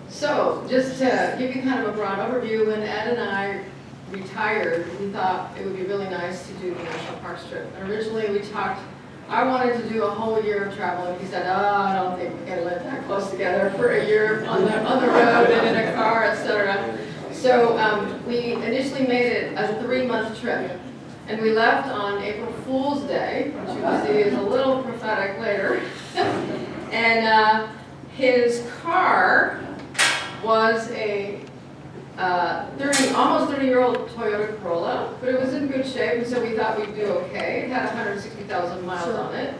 So just to give you kind of a broad overview, when Ed and I retired, we thought it would be really nice to do the national parks trip. And originally we talked, I wanted to do a whole year of travel, and he said, oh, I don't think we're gonna live that close together for a year on the road and in a car, etc. So we initially made it a 3-month trip. And we left on April Fool's Day, which you can see is a little prophetic later. And his car was a almost 30-year-old Toyota Corolla, but it was in good shape, and so we thought we'd do okay. It had 160,000 miles on it.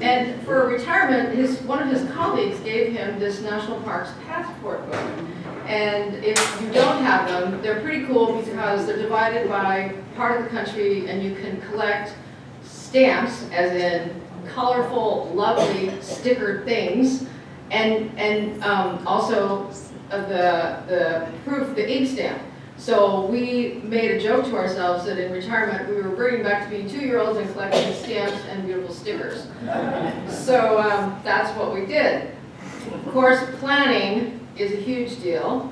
And for retirement, one of his colleagues gave him this National Parks passport book. And if you don't have them, they're pretty cool because they're divided by part of the country, and you can collect stamps, as in colorful, lovely stickered things, and also the proof, the ink stamp. So we made a joke to ourselves that in retirement we were bringing back to being 2-year-olds and collecting stamps and beautiful stickers. So that's what we did. Of course, planning is a huge deal.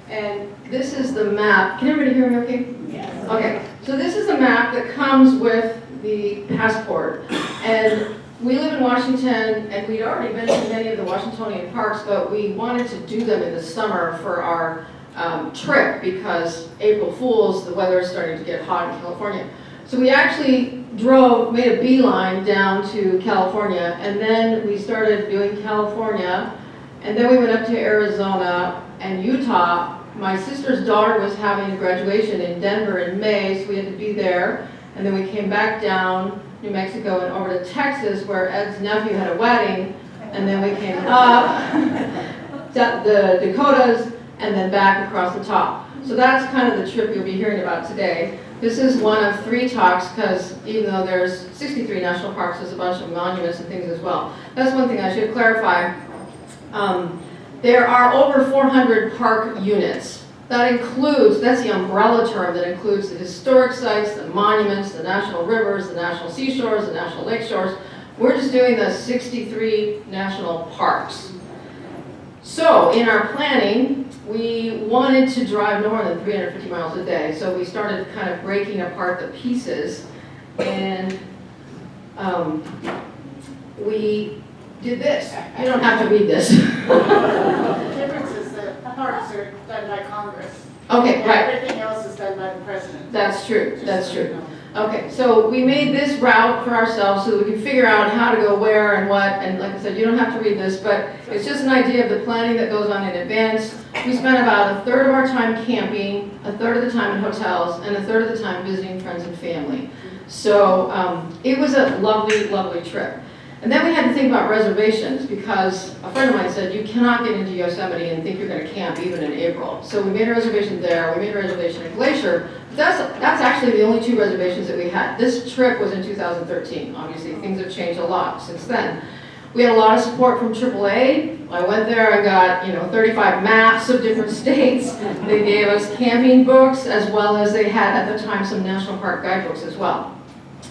And this is the map. Can everybody hear me okay? Yes. Okay, so this is a map that comes with the passport. And we live in Washington, and we'd already been to many of the Washingtonian parks, but we wanted to do them in the summer for our trip because April Fool's, the weather is starting to get hot in California. So we actually made a beeline down to California, and then we started doing California, and then we went up to Arizona and Utah. My sister's daughter was having a graduation in Denver in May, so we had to be there. And then we came back down New Mexico and over to Texas, where Ed's nephew had a wedding. And then we came up the Dakotas and then back across the top. So that's kind of the trip you'll be hearing about today. This is one of 3 talks because even though there's 63 national parks, there's a bunch of monuments and things as well. That's one thing I should clarify. There are over 400 park units. That includes, that's the umbrella term that includes the historic sites, the monuments, the national rivers, the national seashores, the national lake shores. We're just doing the 63 national parks. So in our planning, we wanted to drive no more than 350 miles a day. So we started kind of breaking apart the pieces, and we did this. You don't have to read this. The difference is that parks are done by Congress. Okay, right. Everything else is done by the president. That's true, that's true. Okay, so we made this route for ourselves so that we could figure out how to go where and what, and like I said, you don't have to read this, but it's just an idea of the planning that goes on in advance. We spent about 1/3 of our time camping, 1/3 of the time in hotels, and 1/3 of the time visiting friends and family. So it was a lovely, lovely trip. And then we had to think about reservations because a friend of mine said, you cannot get into Yosemite and think you're going to camp even in April. So we made a reservation there, we made a reservation in Glacier. That's actually the only 2 reservations that we had. This trip was in 2013. Obviously, things have changed a lot since then. We had a lot of support from AAA. I went there, I got 35 maps of different states. They gave us camping books as well as they had at the time some national park guidebooks as well.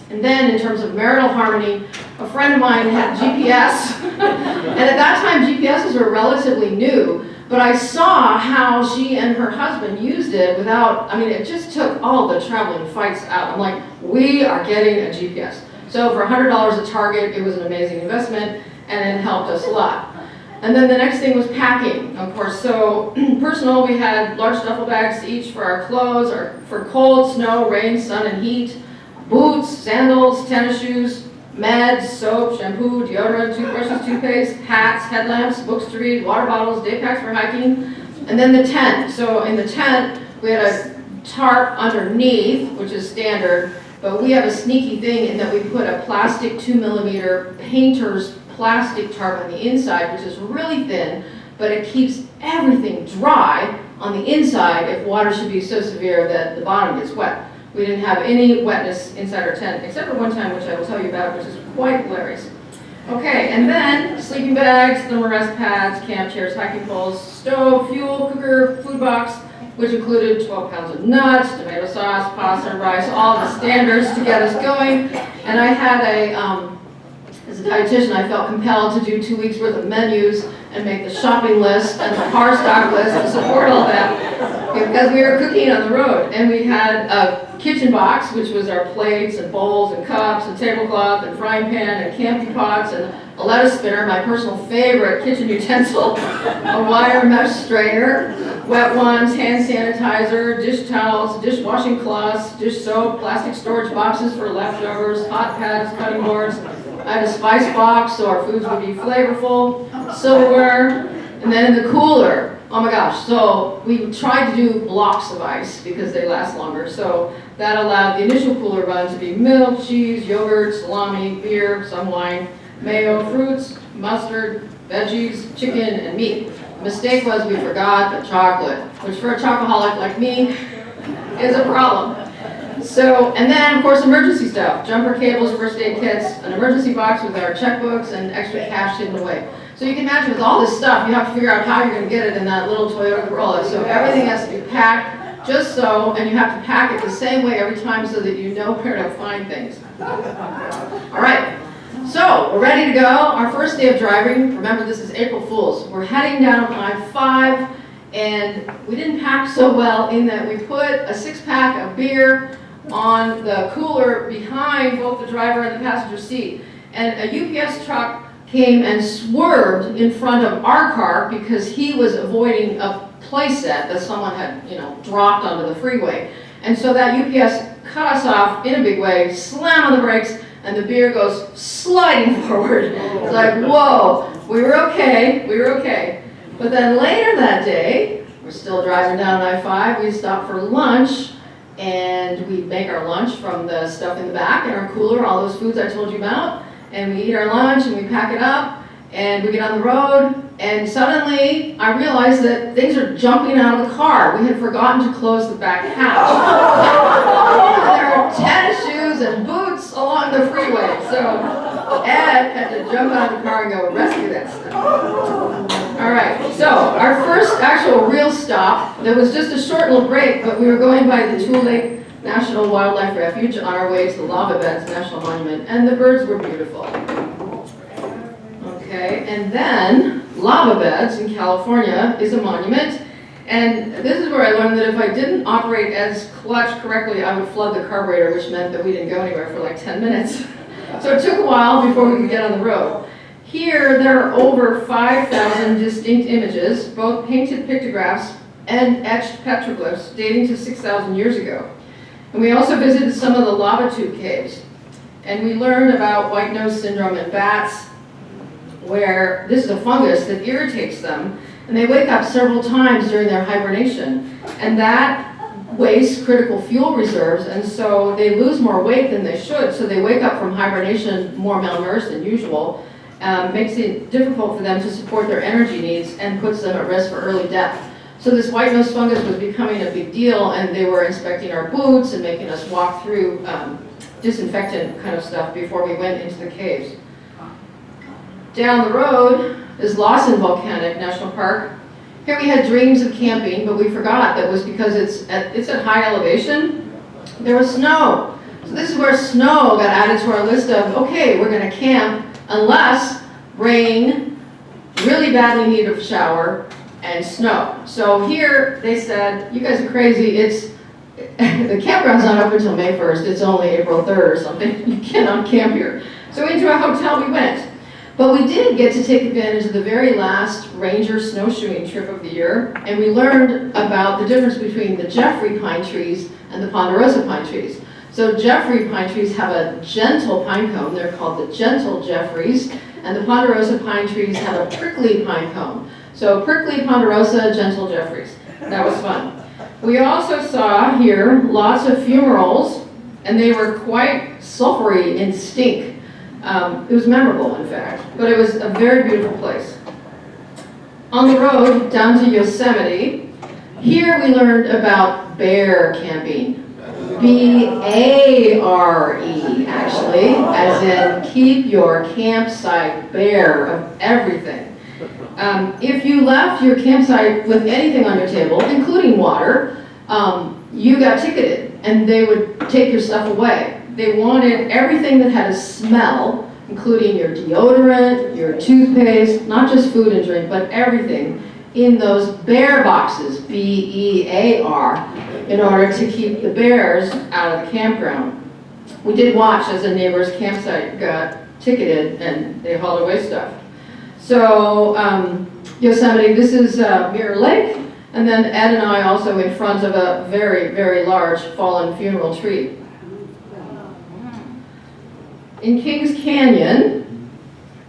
And then in terms of marital harmony, a friend of mine had GPS, and at that time GPSs were relatively new, but I saw how she and her husband used it without, it just took all the traveling fights out. I'm like, we are getting a GPS. So for $100 at Target, it was an amazing investment, and it helped us a lot. And then the next thing was packing, of course. So personal, we had large duffel bags each for our clothes, or for cold, snow, rain, sun, and heat. Boots, sandals, tennis shoes, meds, soap, shampoo, deodorant, toothbrushes, toothpaste, hats, headlamps, books to read, water bottles, day packs for hiking, and then the tent. So in the tent, we had a tarp underneath, which is standard, but we have a sneaky thing in that we put a plastic 2mm painter's plastic tarp on the inside, which is really thin, but it keeps everything dry on the inside if water should be so severe that the bottom gets wet. We didn't have any wetness inside our tent, except for one time, which I will tell you about, which is quite hilarious. Okay, and then sleeping bags, thermal rest pads, camp chairs, hiking poles, stove, fuel, cooker, food box, which included 12 pounds of nuts, tomato sauce, pasta, and rice, all the standards to get us going. And I had a As a dietitian, I felt compelled to do 2 weeks worth of menus and make the shopping list and the car stock list to support all that, because we were cooking on the road. And we had a kitchen box, which was our plates and bowls and cups and tablecloth and frying pan and camping pots and a lettuce spinner, my personal favorite kitchen utensil, a wire mesh strainer, wet ones, hand sanitizer, dish towels, dishwashing cloths, dish soap, plastic storage boxes for leftovers, hot pads, cutting boards. I had a spice box so our foods would be flavorful, silverware, and then in the cooler, oh my gosh, so we tried to do blocks of ice because they last longer. So that allowed the initial cooler run to be milk, cheese, yogurt, salami, beer, some wine, mayo, fruits, mustard, veggies, chicken, and meat. The mistake was we forgot the chocolate, which for a chocoholic like me is a problem. So, and then of course emergency stuff, jumper cables, first aid kits, an emergency box with our checkbooks and extra cash hidden away. So you can imagine with all this stuff, you have to figure out how you're going to get it in that little Toyota Corolla. So everything has to be packed just so, and you have to pack it the same way every time so that you know where to find things. All right, so we're ready to go. Our first day of driving, remember this is April Fool's. We're heading down I-5 and we didn't pack so well in that we put a 6-pack of beer on the cooler behind both the driver and the passenger seat. And a UPS truck came and swerved in front of our car because he was avoiding a playset that someone had, dropped onto the freeway. And so that UPS cut us off in a big way, slammed on the brakes, and the beer goes sliding forward. It's like, whoa, we were okay. But then later that day, we're still driving down I-5, we stopped for lunch, and we make our lunch from the stuff in the back in our cooler, all those foods I told you about, and we eat our lunch and we pack it up, and we get on the road, and suddenly I realized that things are jumping out of the car. We had forgotten to close the back hatch. There were tennis shoes and boots along the freeway, so Ed had to jump out of the car and go rescue that stuff. All right, so our first actual real stop, there was just a short little break, but we were going by the Tule Lake National Wildlife Refuge on our way to the Lava Beds National Monument, and the birds were beautiful. Okay, and then Lava Beds in California is a monument, and this is where I learned that if I didn't operate as clutch correctly, I would flood the carburetor, which meant that we didn't go anywhere for like 10 minutes. So it took a while before we could get on the road. Here, there are over 5,000 distinct images, both painted pictographs and etched petroglyphs dating to 6,000 years ago. And we also visited some of the lava tube caves. And we learned about white nose syndrome in bats, where this is a fungus that irritates them, and they wake up several times during their hibernation. And that wastes critical fuel reserves, and so they lose more weight than they should, so they wake up from hibernation more malnourished than usual. Makes it difficult for them to support their energy needs and puts them at risk for early death. So this white nose fungus was becoming a big deal, and they were inspecting our boots and making us walk through disinfectant kind of stuff before we went into the caves. Down the road is Lawson Volcanic National Park. Here we had dreams of camping, but we forgot that was because it's at high elevation. There was snow. So this is where snow got added to our list of, okay, we're gonna camp unless rain, really badly need a shower, and snow. So here they said, you guys are crazy, the campground's not open until May 1st, it's only April 3rd or something, you cannot camp here. So into a hotel we went. But we did get to take advantage of the very last ranger snowshoeing trip of the year, and we learned about the difference between the Jeffrey pine trees and the ponderosa pine trees. So Jeffrey pine trees have a gentle pine cone, they're called the gentle Jeffreys, and the ponderosa pine trees have a prickly pine cone. So prickly ponderosa, gentle Jeffreys. That was fun. We also saw here lots of fumaroles, and they were quite sulfury in stink. It was memorable, in fact, but it was a very beautiful place. On the road down to Yosemite, here we learned about bear camping. B-A-R-E, actually, as in keep your campsite bare of everything. If you left your campsite with anything on your table, including water, you got ticketed, and they would take your stuff away. They wanted everything that had a smell, including your deodorant, your toothpaste, not just food and drink, but everything in those bear boxes, B-E-A-R, in order to keep the bears out of the campground. We did watch as a neighbor's campsite got ticketed and they hauled away stuff. So Yosemite, this is Mirror Lake, and then Ed and I also in front of a very, very large fallen funeral tree. In Kings Canyon,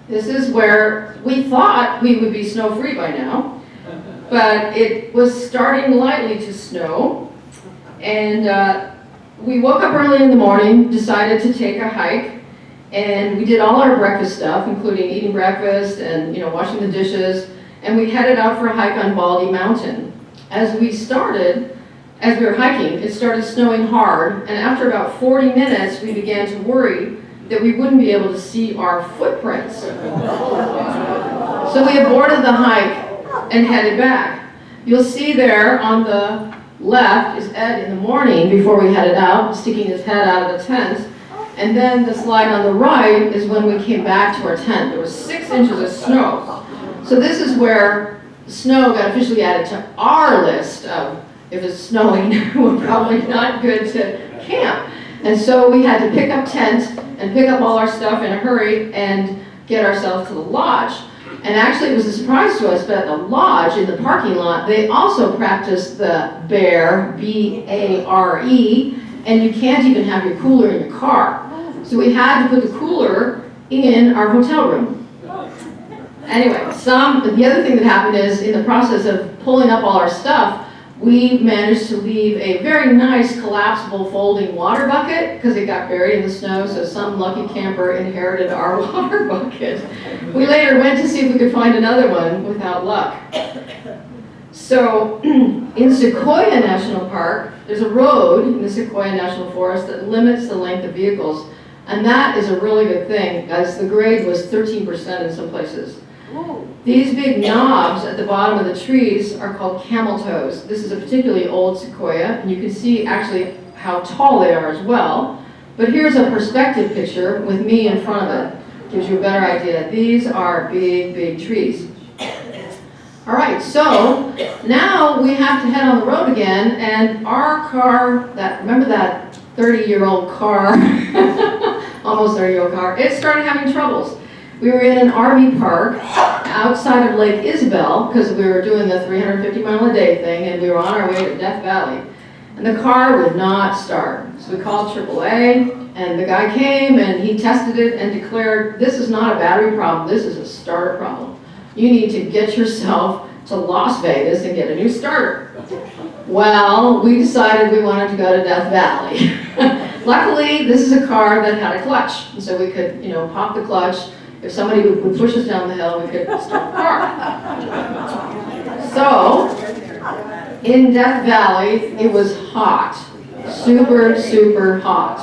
this is where we thought we would be snow-free by now, but it was starting lightly to snow, and we woke up early in the morning, decided to take a hike, and we did all our breakfast stuff, including eating breakfast and washing the dishes, and we headed out for a hike on Baldy Mountain. As we were hiking, it started snowing hard, and after about 40 minutes, we began to worry that we wouldn't be able to see our footprints. So we aborted the hike and headed back. You'll see there on the left is Ed in the morning before we headed out, sticking his head out of the tent. And then the slide on the right is when we came back to our tent. There was 6 inches of snow. So this is where snow got officially added to our list of, if it's snowing, we're probably not good to camp. And so we had to pick up tents and pick up all our stuff in a hurry and get ourselves to the lodge. And actually it was a surprise to us, but at the lodge in the parking lot, they also practiced the bear, B-A-R-E, and you can't even have your cooler in your car. So we had to put the cooler in our hotel room. Anyway, the other thing that happened is in the process of pulling up all our stuff, we managed to leave a very nice collapsible folding water bucket because it got buried in the snow, so some lucky camper inherited our water bucket. We later went to see if we could find another one without luck. So in Sequoia National Park, there's a road in the Sequoia National Forest that limits the length of vehicles, and that is a really good thing as the grade was 13% in some places. These big knobs at the bottom of the trees are called camel toes. This is a particularly old sequoia, and you can see actually how tall they are as well. But here's a perspective picture with me in front of it. Gives you a better idea. These are big, big trees. All right, so now we have to head on the road again, and our car, remember that 30-year-old car, almost 30-year-old car, it started having troubles. We were in an RV park outside of Lake Isabel because we were doing the 350-mile-a-day thing, and we were on our way to Death Valley. And the car would not start. So we called AAA, and the guy came, and he tested it and declared, this is not a battery problem, this is a starter problem. You need to get yourself to Las Vegas and get a new starter. Well, we decided we wanted to go to Death Valley. Luckily, this is a car that had a clutch, and so we could, pop the clutch. If somebody would push us down the hill, we could start the car. So, in Death Valley, it was hot. Super, super hot.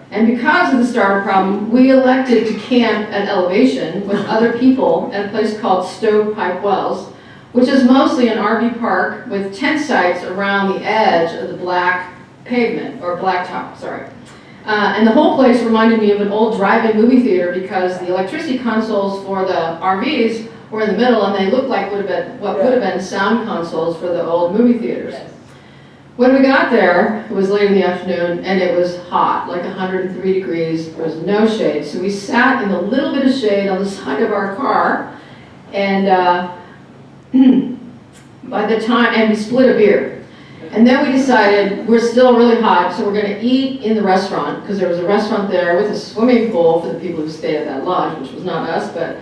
And because of the starter problem, we elected to camp at elevation with other people at a place called Stovepipe Wells, which is mostly an RV park with tent sites around the edge of the black pavement, or blacktop, sorry. And the whole place reminded me of an old drive-in movie theater because the electricity consoles for the RVs were in the middle, and they looked like what would have been sound consoles for the old movie theaters. When we got there, it was late in the afternoon, and it was hot, like 103 degrees. There was no shade, so we sat in a little bit of shade on the side of our car, and and we split a beer. And then we decided we're still really hot, so we're going to eat in the restaurant, because there was a restaurant there with a swimming pool for the people who stayed at that lodge, which was not us, but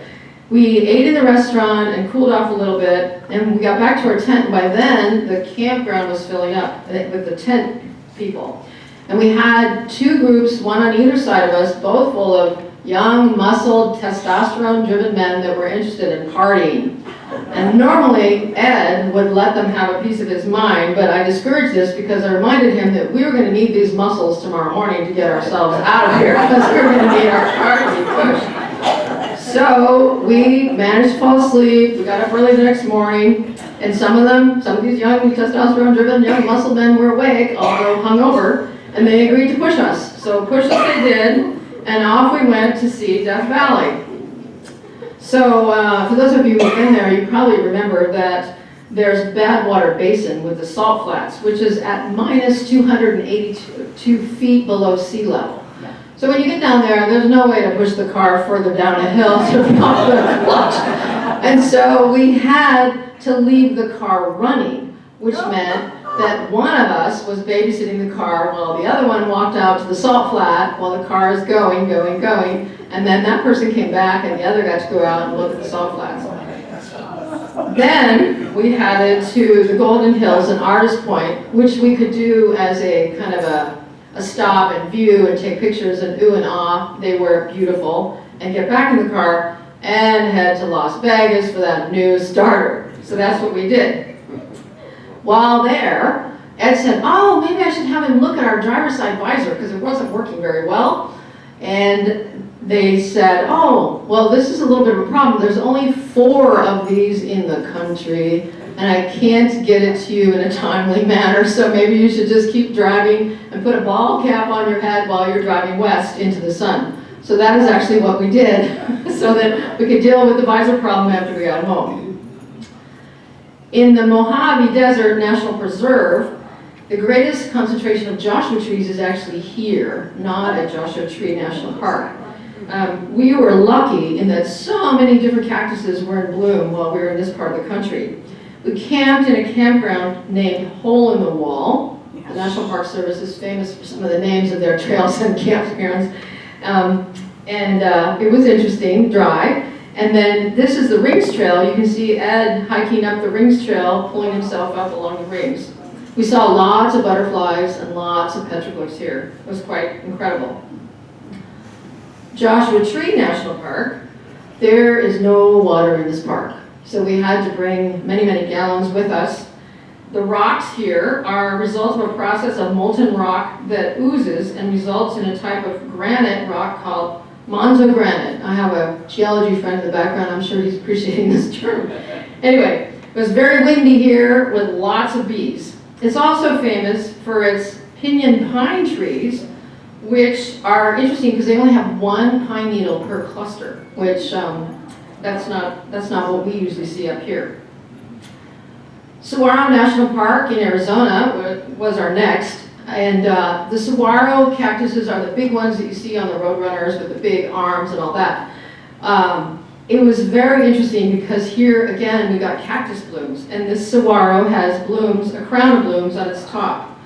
we ate in the restaurant and cooled off a little bit, and we got back to our tent, and by then the campground was filling up with the tent people. And we had 2 groups, one on either side of us, both full of young, muscled, testosterone-driven men that were interested in partying. And normally, Ed would let them have a piece of his mind, but I discouraged this because I reminded him that we were going to need these muscles tomorrow morning to get ourselves out of here, because we were going to need our car to be pushed. So we managed to fall asleep. We got up early the next morning, and some of these young, testosterone-driven, young, muscled men were awake, although hungover, and they agreed to push us. So push us they did, and off we went to see Death Valley. So for those of you who've been there, you probably remember that there's Badwater Basin with the salt flats, which is at minus 282 feet below sea level. So when you get down there, there's no way to push the car further down a hill to pump the clutch. And so we had to leave the car running, which meant that one of us was babysitting the car while the other one walked out to the salt flat while the car is going, and then that person came back and the other got to go out and look at the salt flats. Then we headed to the Golden Hills and Artist Point, which we could do as a kind of a stop and view and take pictures and ooh and ah, they were beautiful, and get back in the car and head to Las Vegas for that new starter. So that's what we did. While there, Ed said, oh, maybe I should have him look at our driver's side visor because it wasn't working very well. And they said, oh, well, this is a little bit of a problem. There's only 4 of these in the country, and I can't get it to you in a timely manner, so maybe you should just keep driving and put a ball cap on your head while you're driving west into the sun. So that is actually what we did, so that we could deal with the visor problem after we got home. In the Mojave Desert National Preserve, the greatest concentration of Joshua trees is actually here, not at Joshua Tree National Park. We were lucky in that so many different cactuses were in bloom while we were in this part of the country. We camped in a campground named Hole in the Wall. The National Park Service is famous for some of the names of their trails and campgrounds. It was interesting, dry. And then this is the Rings Trail. You can see Ed hiking up the Rings Trail, pulling himself up along the rings. We saw lots of butterflies and lots of petroglyphs here. It was quite incredible. Joshua Tree National Park, there is no water in this park. So we had to bring many, many gallons with us. The rocks here are a result of a process of molten rock that oozes and results in a type of granite rock called Monzo granite. I have a geology friend in the background. I'm sure he's appreciating this term. Anyway, it was very windy here with lots of bees. It's also famous for its pinyon pine trees, which are interesting because they only have 1 pine needle per cluster, which that's not what we usually see up here. Saguaro National Park in Arizona was our next. And the saguaro cactuses are the big ones that you see on the roadrunners with the big arms and all that. It was very interesting because here, again, we got cactus blooms. And this saguaro has blooms, a crown of blooms on its top.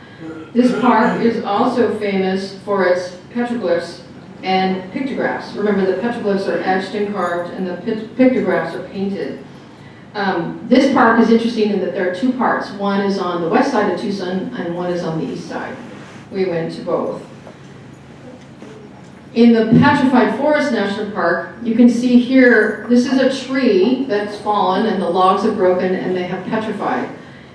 This park is also famous for its petroglyphs and pictographs. Remember, the petroglyphs are etched and carved, and the pictographs are painted. This park is interesting in that there are 2 parts. One is on the west side of Tucson, and one is on the east side. We went to both. In the Petrified Forest National Park, you can see here, this is a tree that's fallen, and the logs have broken, and they have petrified.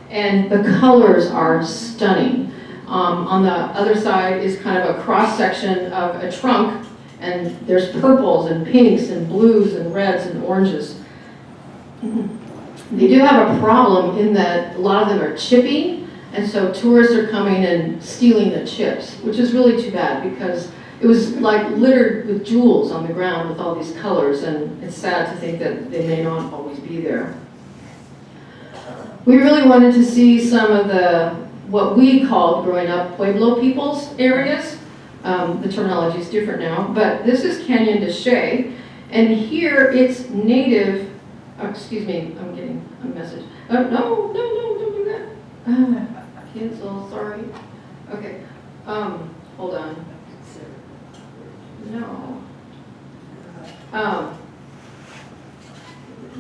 And the colors are stunning. On the other side is kind of a cross-section of a trunk, and there's purples and pinks and blues and reds and oranges. They do have a problem in that a lot of them are chippy, and so tourists are coming and stealing the chips, which is really too bad because it was like littered with jewels on the ground with all these colors, and it's sad to think that they may not always be there. We really wanted to see some of the, what we called growing up, Pueblo peoples areas. The terminology is different now, but this is Canyon de Chelly, and here it's native. Oh, excuse me, I'm getting a message. Oh, no, don't do that. Cancel, sorry. Okay, hold on. No.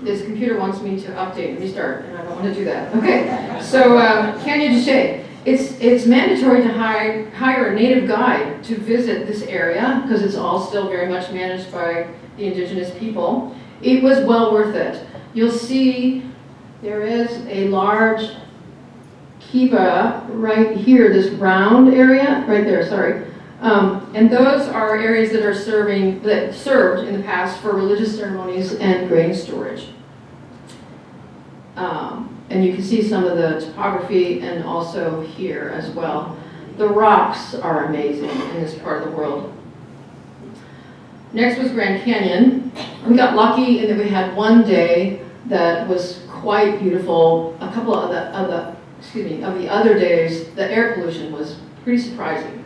This computer wants me to update and restart, and I don't want to do that. Okay, so Canyon de Chelly. It's mandatory to hire a native guide to visit this area because it's all still very much managed by the indigenous people. It was well worth it. You'll see there is a large kiva right here, this round area, right there, sorry. And those are areas that are served in the past for religious ceremonies and grain storage. And you can see some of the topography and also here as well. The rocks are amazing in this part of the world. Next was Grand Canyon. We got lucky in that we had one day that was quite beautiful. A couple of the other days, the air pollution was pretty surprising.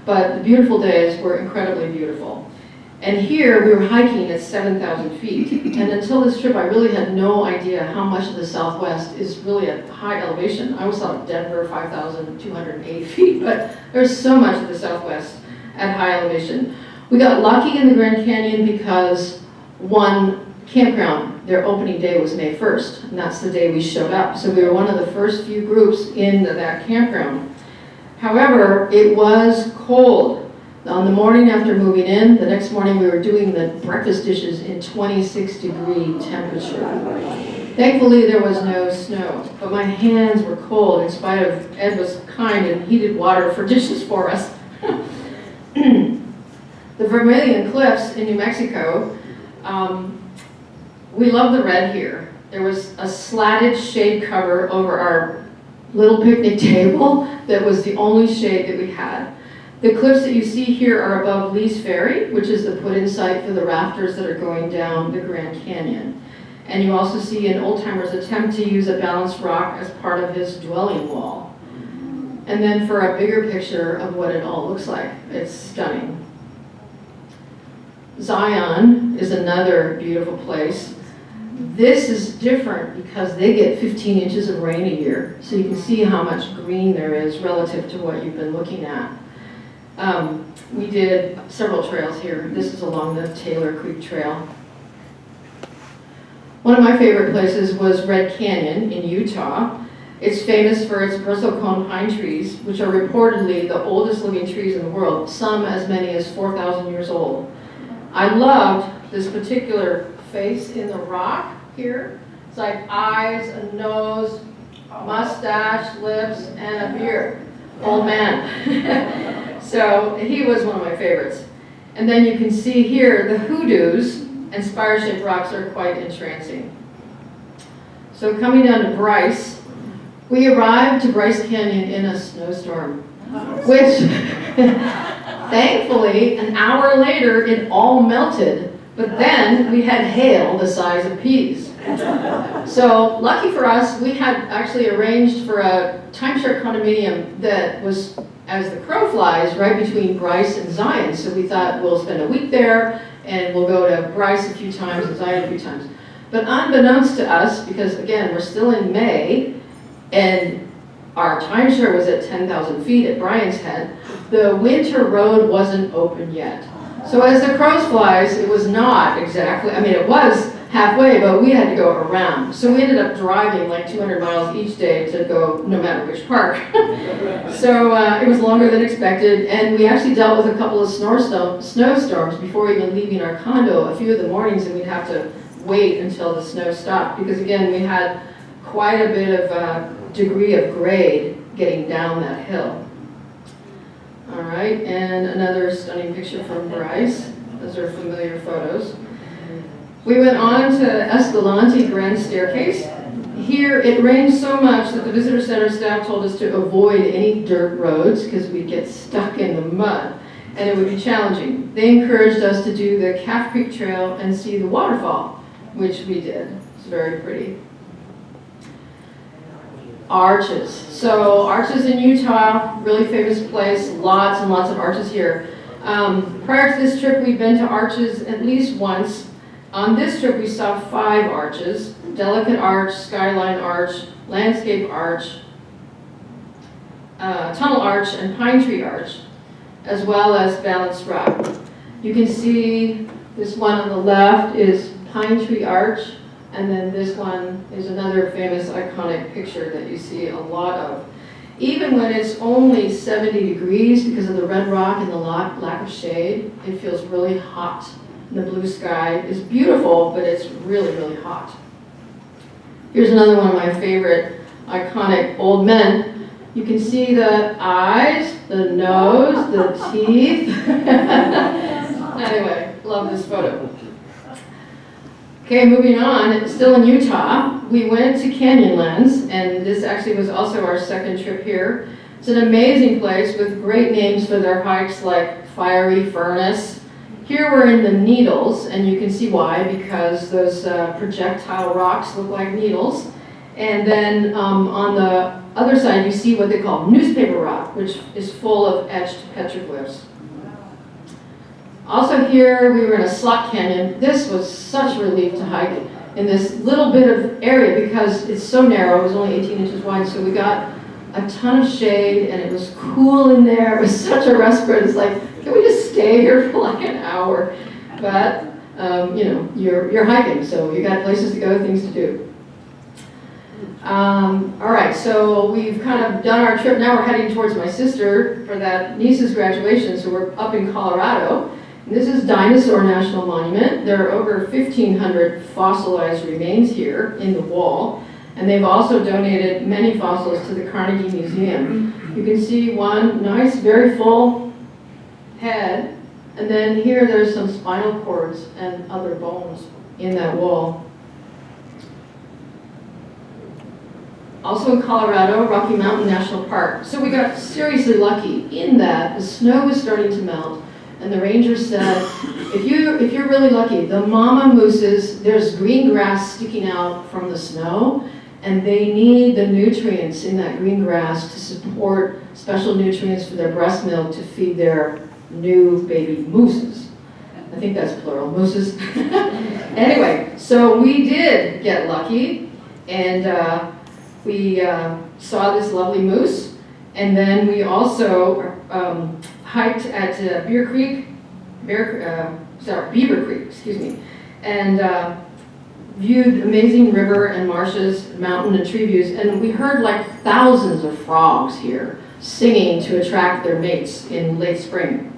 But the beautiful days were incredibly beautiful. And here we were hiking at 7,000 feet. And until this trip, I really had no idea how much of the Southwest is really at high elevation. I always thought of Denver, 5,208 feet, but there's so much of the Southwest at high elevation. We got lucky in the Grand Canyon because one campground, their opening day was May 1st, and that's the day we showed up. So we were one of the first few groups in that campground. However, it was cold. On the morning after moving in, the next morning we were doing the breakfast dishes in 26-degree temperature. Thankfully, there was no snow, but my hands were cold in spite of Ed was kind and heated water for dishes for us. The Vermilion Cliffs in New Mexico, we love the red here. There was a slatted shade cover over our little picnic table that was the only shade that we had. The cliffs that you see here are above Lee's Ferry, which is the put-in site for the rafters that are going down the Grand Canyon. And you also see an old-timer's attempt to use a balanced rock as part of his dwelling wall. And then for a bigger picture of what it all looks like, it's stunning. Zion is another beautiful place. This is different because they get 15 inches of rain a year. So you can see how much green there is relative to what you've been looking at. We did several trails here. This is along the Taylor Creek Trail. One of my favorite places was Red Canyon in Utah. It's famous for its bristlecone pine trees, which are reportedly the oldest living trees in the world, some as many as 4,000 years old. I loved this particular face in the rock here. It's like eyes, a nose, mustache, lips, and a beard. Old man. So he was one of my favorites. And then you can see here the hoodoos and spire-shaped rocks are quite entrancing. So coming down to Bryce, we arrived to Bryce Canyon in a snowstorm, which thankfully an hour later it all melted, but then we had hail the size of peas. So lucky for us, we had actually arranged for a timeshare condominium that was, as the crow flies, right between Bryce and Zion. So we thought we'll spend a week there and we'll go to Bryce a few times and Zion a few times. But unbeknownst to us, because again, we're still in May and our timeshare was at 10,000 feet at Brian's Head, the winter road wasn't open yet. So as the crows flies, it was not exactly, I mean it was halfway, but we had to go around. So we ended up driving like 200 miles each day to go no matter which park. So it was longer than expected, and we actually dealt with a couple of snowstorms before even leaving our condo a few of the mornings, and we'd have to wait until the snow stopped, because again, we had quite a bit of degree of grade getting down that hill. All right, and another stunning picture from Bryce. Those are familiar photos. We went on to Escalante Grand Staircase. Here it rained so much that the visitor center staff told us to avoid any dirt roads because we'd get stuck in the mud and it would be challenging. They encouraged us to do the Calf Creek Trail and see the waterfall, which we did. It's very pretty. Arches. So arches in Utah, really famous place, lots and lots of arches here. Prior to this trip, we'd been to arches at least once. On this trip, we saw 5 arches: Delicate Arch, Skyline Arch, Landscape Arch, Tunnel Arch, and Pine Tree Arch, as well as Balanced Rock. You can see this one on the left is Pine Tree Arch, and then this one is another famous iconic picture that you see a lot of. Even when it's only 70 degrees because of the red rock and the lack of shade, it feels really hot. And the blue sky is beautiful, but it's really, really hot. Here's another one of my favorite iconic old men. You can see the eyes, the nose, the teeth. Anyway, love this photo. Okay, moving on, still in Utah, we went to Canyonlands, and this actually was also our second trip here. It's an amazing place with great names for their hikes like Fiery Furnace, Here we're in the needles, and you can see why, because those projectile rocks look like needles. And then on the other side, you see what they call newspaper rock, which is full of etched petroglyphs. Also here, we were in a slot canyon. This was such a relief to hike in this little bit of area because it's so narrow. It was only 18 inches wide, so we got a ton of shade, and it was cool in there. It was such a respite. It's like, can we just stay here for like an hour? But, you know, you're hiking, so you got places to go, things to do. All right, so we've kind of done our trip. Now we're heading towards my sister for that niece's graduation, so we're up in Colorado. And this is Dinosaur National Monument. There are over 1,500 fossilized remains here in the wall. And they've also donated many fossils to the Carnegie Museum. You can see one nice, very full head. And then here there's some spinal cords and other bones in that wall. Also in Colorado, Rocky Mountain National Park. So we got seriously lucky in that the snow was starting to melt. And the ranger said, if you're really lucky, the mama mooses, there's green grass sticking out from the snow, and they need the nutrients in that green grass to support special nutrients for their breast milk to feed their new baby mooses. I think that's plural, mooses. Anyway, so we did get lucky, and we saw this lovely moose, and then we also hiked at Beaver Creek, excuse me, and viewed amazing river and marshes, mountain and tree views, and we heard like thousands of frogs here singing to attract their mates in late spring.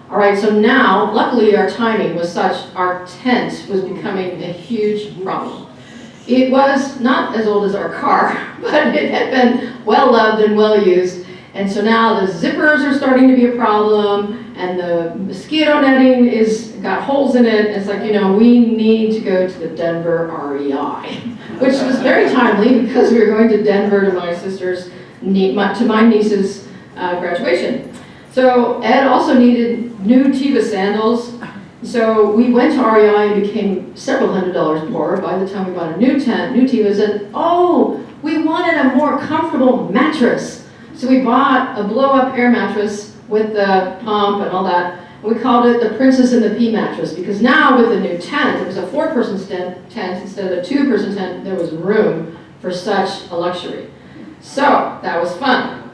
All right, so now, luckily our timing was such, our tent was becoming a huge problem. It was not as old as our car, but it had been well loved and well used. And so now the zippers are starting to be a problem, and the mosquito netting got holes in it. It's like, you know, we need to go to the Denver REI, which was very timely because we were going to Denver to my sister's, to my niece's graduation. So Ed also needed new Teva sandals. So we went to REI and became several $100s poorer by the time we bought a new tent, new Tevas, and oh, we wanted a more comfortable mattress. So we bought a blow-up air mattress with the pump and all that. We called it the Princess and the Pea mattress because now with the new tent, it was a 4-person tent instead of a 2-person tent. There was room for such a luxury. So that was fun.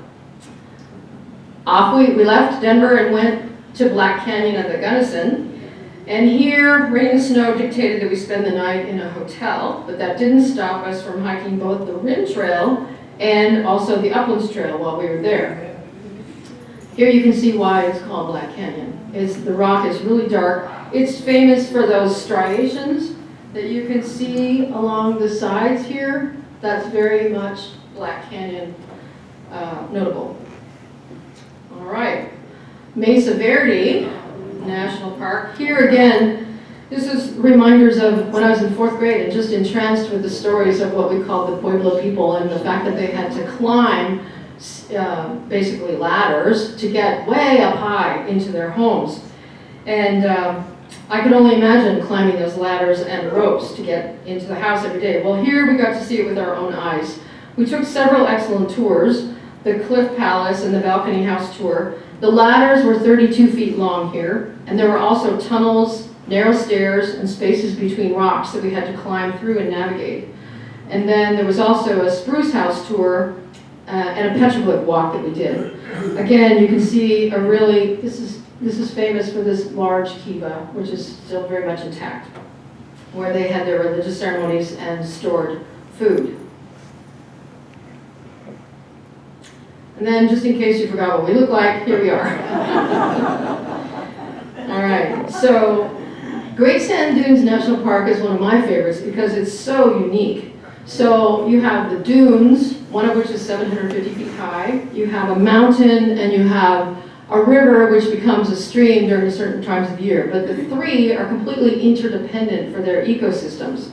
Off we left Denver and went to Black Canyon at the Gunnison. And here, rain and snow dictated that we spend the night in a hotel, but that didn't stop us from hiking both the Rim Trail and also the Uplands Trail while we were there. Here you can see why it's called Black Canyon. The rock is really dark. It's famous for those striations that you can see along the sides here. That's very much Black Canyon notable. All right, Mesa Verde National Park. Here again, this is reminders of when I was in 4th grade and just entranced with the stories of what we call the Pueblo people and the fact that they had to climb basically ladders to get way up high into their homes. And I could only imagine climbing those ladders and ropes to get into the house every day. Well, here we got to see it with our own eyes. We took several excellent tours, the Cliff Palace and the Balcony House tour. The ladders were 32 feet long here, and there were also tunnels, narrow stairs, and spaces between rocks that we had to climb through and navigate. And then there was also a spruce house tour and a petroglyph walk that we did. Again, you can see a really, this is famous for this large kiva, which is still very much intact, where they had their religious ceremonies and stored food. And then, just in case you forgot what we look like, here we are. All right, so Great Sand Dunes National Park is one of my favorites because it's so unique. So you have the dunes, one of which is 750 feet high. You have a mountain, and you have a river, which becomes a stream during certain times of the year. But the three are completely interdependent for their ecosystems.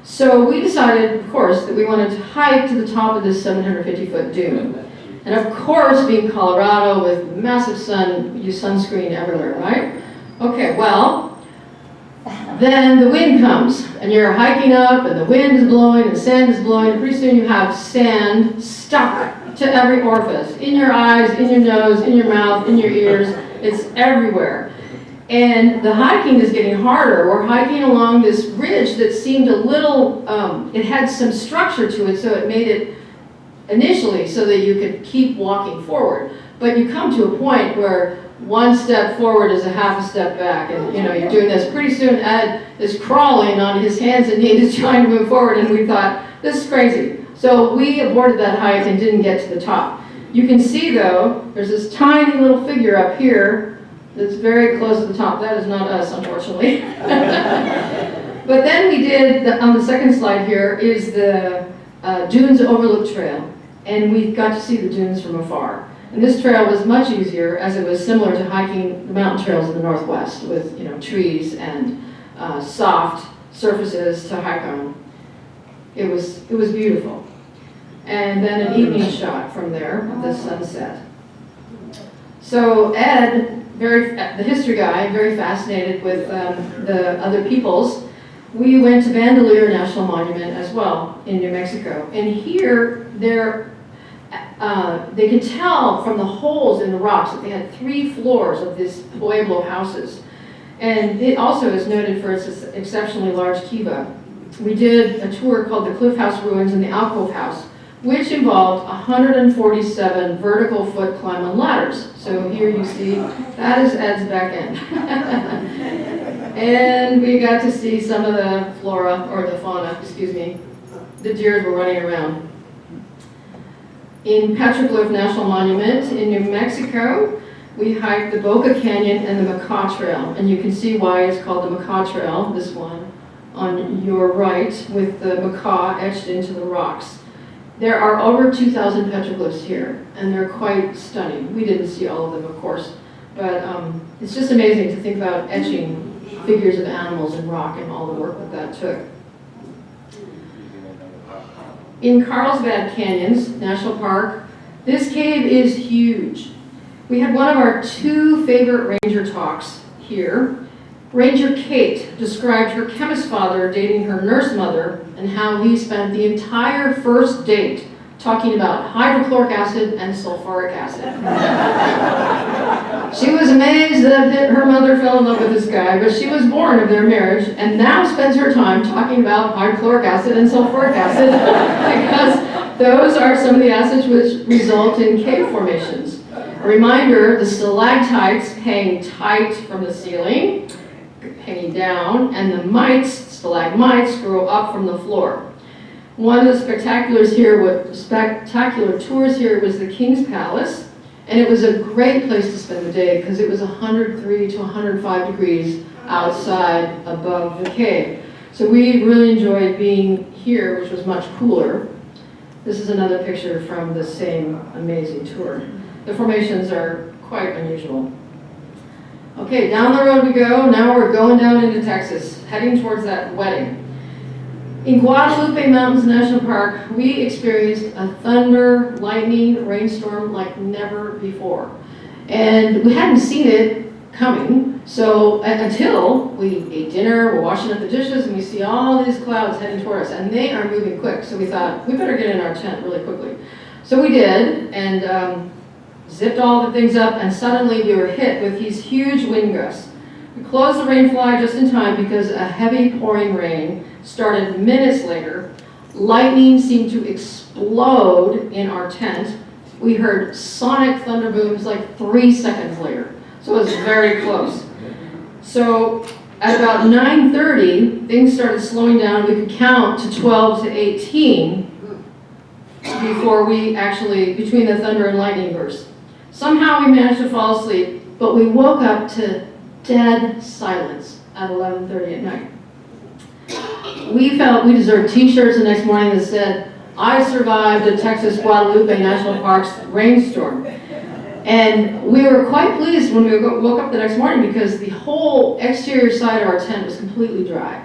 So we decided, of course, that we wanted to hike to the top of this 750-foot dune. And of course, being Colorado with massive sun, use sunscreen everywhere, right? Okay, well, then the wind comes, and you're hiking up, and the wind is blowing, and sand is blowing, and pretty soon you have sand stuck to every orifice, in your eyes, in your nose, in your mouth, in your ears. It's everywhere. And the hiking is getting harder. We're hiking along this ridge that seemed a little, it had some structure to it, so it made it initially so that you could keep walking forward. But you come to a point where one step forward is a half a step back, and you're doing this. Pretty soon Ed is crawling on his hands and knees trying to move forward, and we thought, this is crazy. So we aborted that hike and didn't get to the top. You can see though, there's this tiny little figure up here that's very close to the top. That is not us, unfortunately. But then we did, on the second slide here, is the Dunes Overlook Trail. And we got to see the dunes from afar. And this trail was much easier, as it was similar to hiking the mountain trails in the Northwest with trees and soft surfaces to hike on. It was beautiful. And then an evening shot from there of the sunset. So Ed, the history guy, very fascinated with the other peoples. We went to Bandelier National Monument as well in New Mexico. And here, they could tell from the holes in the rocks that they had 3 floors of these pueblo houses. And it also is noted for its exceptionally large kiva. We did a tour called the Cliff House Ruins and the Alcove House, which involved 147 vertical foot climb on ladders. So here you see, that is Ed's back end. And we got to see some of the flora, or the fauna, excuse me. The deers were running around. In Petroglyph National Monument in New Mexico, we hiked the Boca Canyon and the Macaw Trail. And you can see why it's called the Macaw Trail, this one on your right, with the macaw etched into the rocks. There are over 2,000 petroglyphs here, and they're quite stunning. We didn't see all of them, of course, but it's just amazing to think about etching figures of animals in rock and all the work that took. In Carlsbad Canyons National Park, this cave is huge. We had one of our 2 favorite ranger talks here. Ranger Kate described her chemist father dating her nurse mother and how he spent the entire first date talking about hydrochloric acid and sulfuric acid. She was amazed that her mother fell in love with this guy, but she was born of their marriage and now spends her time talking about hydrochloric acid and sulfuric acid because those are some of the acids which result in cave formations. A reminder, the stalactites hang tight from the ceiling, hanging down, and the stalagmites grow up from the floor. One of the spectacular tours here was the King's Palace, and it was a great place to spend the day because it was 103 to 105 degrees outside above the cave. So we really enjoyed being here, which was much cooler. This is another picture from the same amazing tour. The formations are quite unusual. Okay, down the road we go. Now we're going down into Texas, heading towards that wedding. In Guadalupe Mountains National Park, we experienced a thunder, lightning, rainstorm like never before. And we hadn't seen it coming, so until we ate dinner, we're washing up the dishes, and we see all these clouds heading toward us, and they are moving quick. So we thought, we better get in our tent really quickly. So we did, and zipped all the things up, and suddenly we were hit with these huge wind gusts. We closed the rain fly just in time because a heavy pouring rain started minutes later. Lightning seemed to explode in our tent. We heard sonic thunder booms like 3 seconds later. So it was very close. So at about 9:30, things started slowing down. We could count to 12 to 18 before we actually, between the thunder and lightning bursts. Somehow we managed to fall asleep, but we woke up to dead silence at 11:30 at night. We felt we deserved t-shirts the next morning that said, "I survived the Texas Guadalupe National Park's rainstorm." And we were quite pleased when we woke up the next morning because the whole exterior side of our tent was completely dry.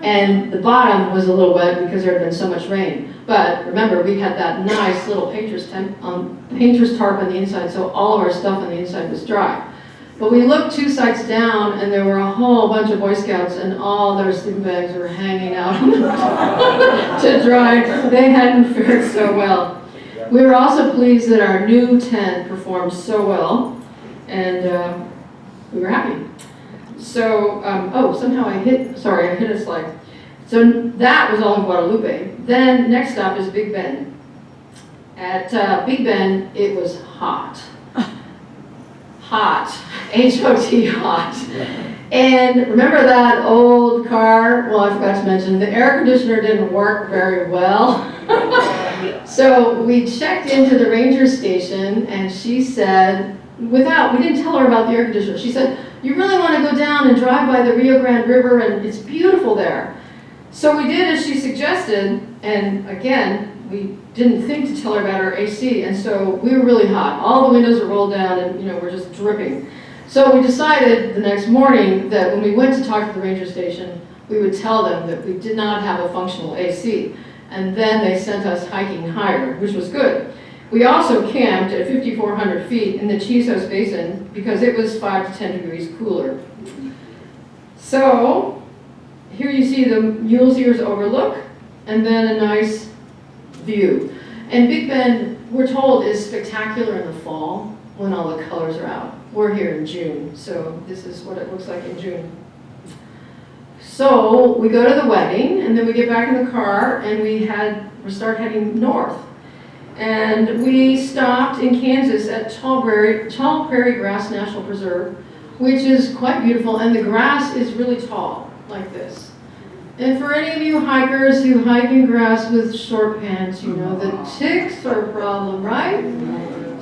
And the bottom was a little wet because there had been so much rain. But remember, we had that nice little painter's tarp on the inside, so all of our stuff on the inside was dry. But we looked 2 sites down, and there were a whole bunch of Boy Scouts, and all their sleeping bags were hanging out to dry. They hadn't fared so well. We were also pleased that our new tent performed so well, and we were happy. So, somehow I hit a slide. So that was all in Guadalupe. Then next up is Big Bend. At Big Bend, it was hot. Hot. H-O-T, hot. And remember that old car? Well, I forgot to mention, the air conditioner didn't work very well. So we checked into the ranger station, and she said, we didn't tell her about the air conditioner. She said, you really want to go down and drive by the Rio Grande River, and it's beautiful there. So we did as she suggested, and again, we didn't think to tell her about our AC, and so we were really hot. All the windows were rolled down, and we're just dripping. So we decided the next morning that when we went to talk to the ranger station, we would tell them that we did not have a functional AC. And then they sent us hiking higher, which was good. We also camped at 5,400 feet in the Chisos Basin because it was 5 to 10 degrees cooler. So here you see the Mule's Ears overlook, and then a nice view. And Big Bend, we're told, is spectacular in the fall when all the colors are out. We're here in June, so this is what it looks like in June. So we go to the wedding, and then we get back in the car, and we start heading north. And we stopped in Kansas at Tall Prairie Grass National Preserve, which is quite beautiful, and the grass is really tall, like this. And for any of you hikers who hike in grass with short pants, you know that ticks are a problem, right?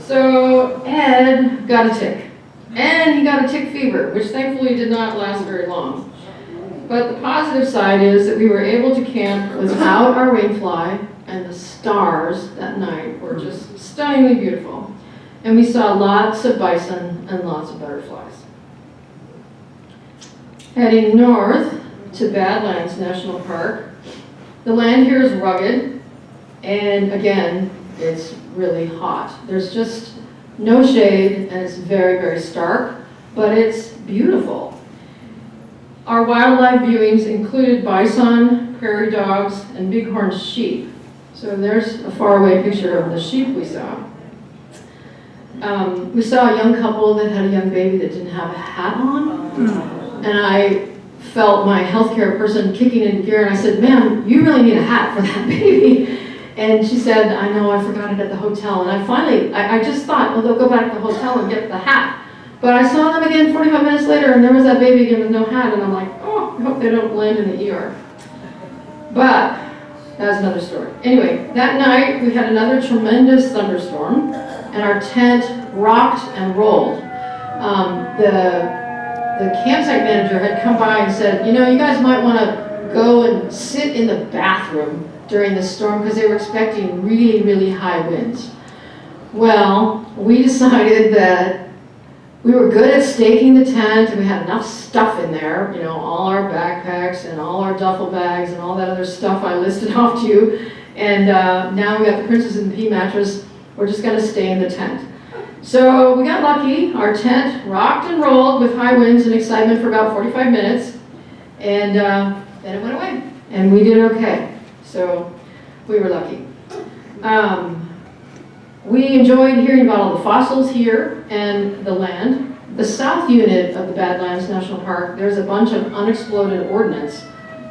So Ed got a tick, and he got a tick fever, which thankfully did not last very long. But the positive side is that we were able to camp without our rainfly, and the stars that night were just stunningly beautiful. And we saw lots of bison and lots of butterflies. Heading north to Badlands National Park. The land here is rugged, and again, it's really hot. There's just no shade, and it's very, very stark, but it's beautiful. Our wildlife viewings included bison, prairie dogs, and bighorn sheep. So there's a faraway picture of the sheep we saw. We saw a young couple that had a young baby that didn't have a hat on, and I felt my healthcare person kicking into gear, and I said, ma'am, you really need a hat for that baby. And she said, I know, I forgot it at the hotel. And I just thought, well, they'll go back to the hotel and get the hat. But I saw them again 45 minutes later, and there was that baby again with no hat, and I'm like, oh, I hope they don't land in the ER. But that's another story. Anyway, that night we had another tremendous thunderstorm, and our tent rocked and rolled. The campsite manager had come by and said, you guys might want to go and sit in the bathroom during the storm because they were expecting really, really high winds. Well, we decided that we were good at staking the tent, and we had enough stuff in there, all our backpacks and all our duffel bags and all that other stuff I listed off to you. And now we got the Princess and the Pea mattress. We're just going to stay in the tent. So we got lucky. Our tent rocked and rolled with high winds and excitement for about 45 minutes. And then it went away. And we did okay. So we were lucky. We enjoyed hearing about all the fossils here and the land. The south unit of the Badlands National Park, there's a bunch of unexploded ordnance.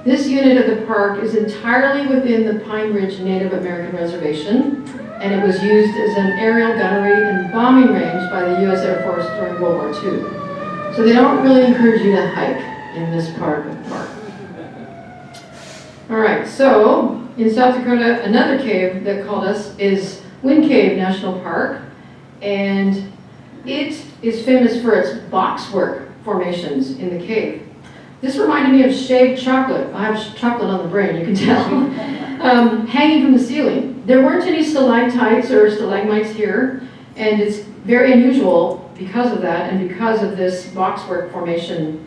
This unit of the park is entirely within the Pine Ridge Native American Reservation, and it was used as an aerial gunnery and bombing range by the U.S. Air Force during World War II. So they don't really encourage you to hike in this part of the park. All right, so in South Dakota, another cave that called us is Wind Cave National Park, and it is famous for its boxwork formations in the cave. This reminded me of shaved chocolate. I have chocolate on the brain, you can tell. Hanging from the ceiling. There weren't any stalactites or stalagmites here, and it's very unusual because of that, and because of this boxwork formation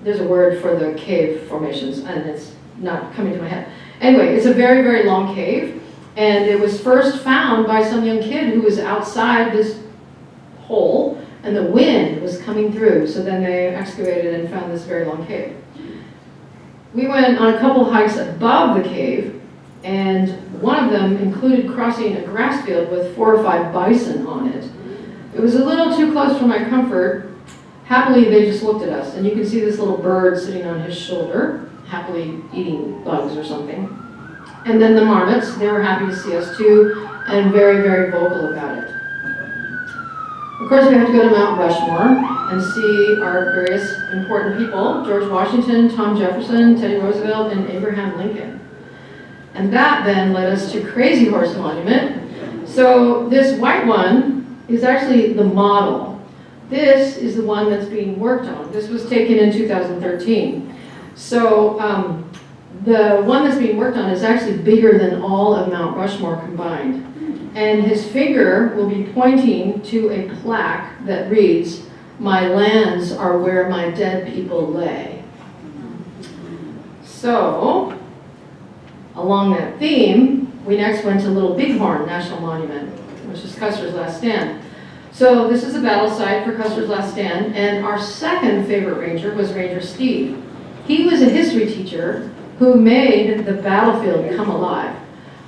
there's a word for the cave formations, and it's not coming to my head. Anyway, it's a very, very long cave, And it was first found by some young kid who was outside this hole, and the wind was coming through. So then they excavated and found this very long cave. We went on a couple hikes above the cave, and one of them included crossing a grass field with 4 or 5 bison on it. It was a little too close for my comfort. Happily, they just looked at us, and you can see this little bird sitting on his shoulder, happily eating bugs or something. And then the marmots, they were happy to see us too, and very, very vocal about it. Of course, we have to go to Mount Rushmore and see our various important people: George Washington, Tom Jefferson, Teddy Roosevelt, and Abraham Lincoln. And that then led us to Crazy Horse Monument. So this white one is actually the model. This is the one that's being worked on. This was taken in 2013. So the one that's being worked on is actually bigger than all of Mount Rushmore combined. And his finger will be pointing to a plaque that reads, "My lands are where my dead people lay." So, along that theme, we next went to Little Bighorn National Monument, which is Custer's Last Stand. So this is a battle site for Custer's Last Stand, and our second favorite ranger was Ranger Steve. He was a history teacher who made the battlefield come alive.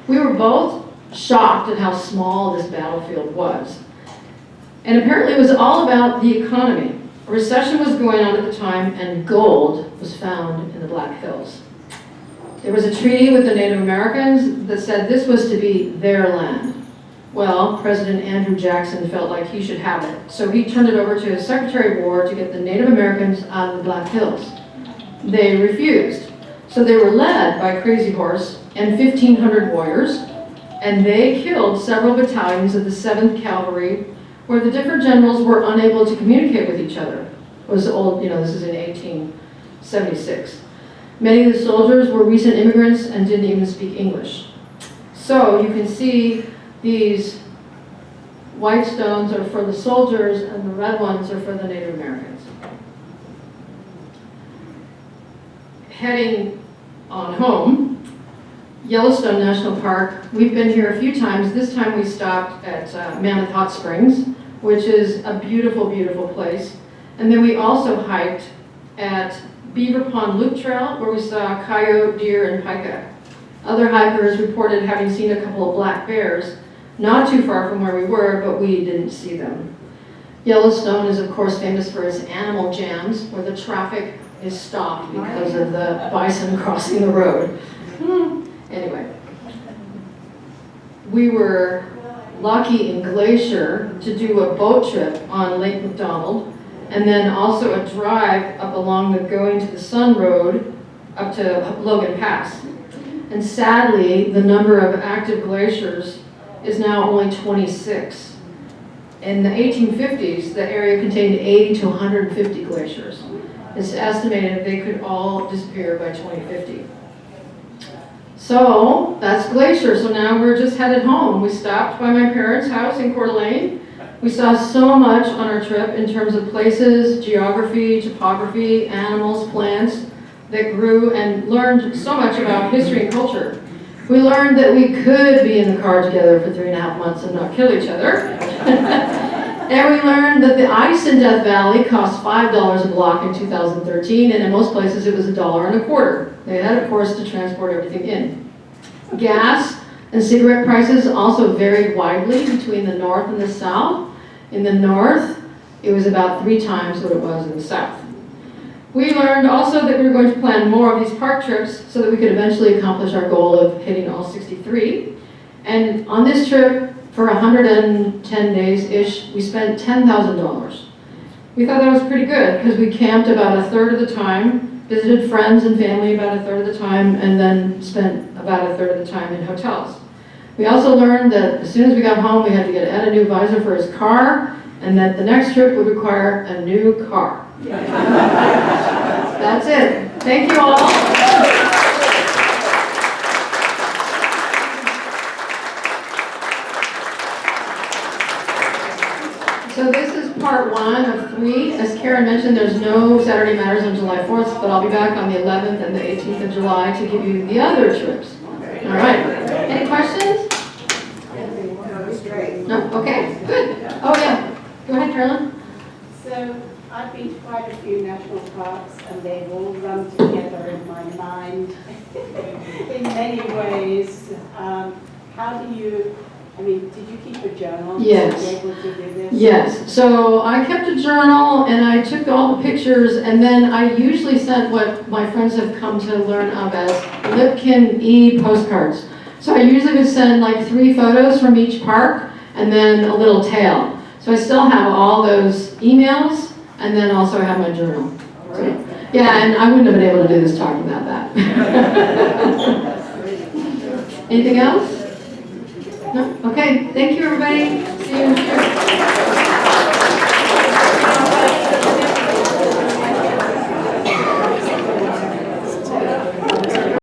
We were both shocked at how small this battlefield was. And apparently it was all about the economy. A recession was going on at the time, and gold was found in the Black Hills. There was a treaty with the Native Americans that said this was to be their land. Well, President Andrew Jackson felt like he should have it, so he turned it over to his Secretary of War to get the Native Americans out of the Black Hills. They refused. So they were led by Crazy Horse and 1,500 warriors, and they killed several battalions of the 7th Cavalry, where the different generals were unable to communicate with each other. It was old, this is in 1876. Many of the soldiers were recent immigrants and didn't even speak English. So you can see these white stones are for the soldiers, and the red ones are for the Native Americans. Heading on home, Yellowstone National Park, we've been here a few times. This time we stopped at Mammoth Hot Springs, which is a beautiful, beautiful place. And then we also hiked at Beaver Pond Loop Trail, where we saw coyote, deer, and pika. Other hikers reported having seen a couple of black bears, not too far from where we were, but we didn't see them. Yellowstone is, of course, famous for its animal jams, where the traffic is stopped because of the bison crossing the road. Anyway, we were lucky in Glacier to do a boat trip on Lake McDonald, and then also a drive up along the Going to the Sun Road up to Logan Pass. And sadly, the number of active glaciers is now only 26. In the 1850s, the area contained 80 to 150 glaciers. It's estimated they could all disappear by 2050. So that's Glacier. So now we're just headed home. We stopped by my parents' house in Coeur d'Alene. We saw so much on our trip in terms of places, geography, topography, animals, plants that grew, and learned so much about history and culture. We learned that we could be in the car together for 3.5 months and not kill each other. And we learned that the ice in Death Valley cost $5 a block in 2013, and in most places it was $1.25. They had, of course, to transport everything in. Gas and cigarette prices also varied widely between the north and the south. In the north, it was about 3 times what it was in the south. We learned also that we were going to plan more of these park trips so that we could eventually accomplish our goal of hitting all 63. And on this trip, for 110 days-ish, we spent $10,000. We thought that was pretty good because we camped about a third of the time, visited friends and family about a third of the time, and then spent about a third of the time in hotels. We also learned that as soon as we got home, we had to get Ed a new visor for his car, and that the next trip would require a new car. That's it. Thank you all. So this is part 1 of 3. As Karen mentioned, there's no Saturday Matters on July 4th, but I'll be back on the 11th and the 18th of July to give you the other trips. All right. Any questions? No? Okay, good. Oh, yeah. Go ahead, Carolyn. So I've been to quite a few national parks and they all run together in my mind in many ways. How do you, I mean, did you keep a journal? Yes. To be able to do this? Yes, so I kept a journal and I took all the pictures, and then I usually sent what my friends have come to learn of as Lipkin postcards. So I usually would send like 3 photos from each park and then a little tale. So I still have all those emails, and then also I have my journal. So, yeah, and I wouldn't have been able to do this talk without that. Anything else? No? Okay, thank you, everybody. See you in here.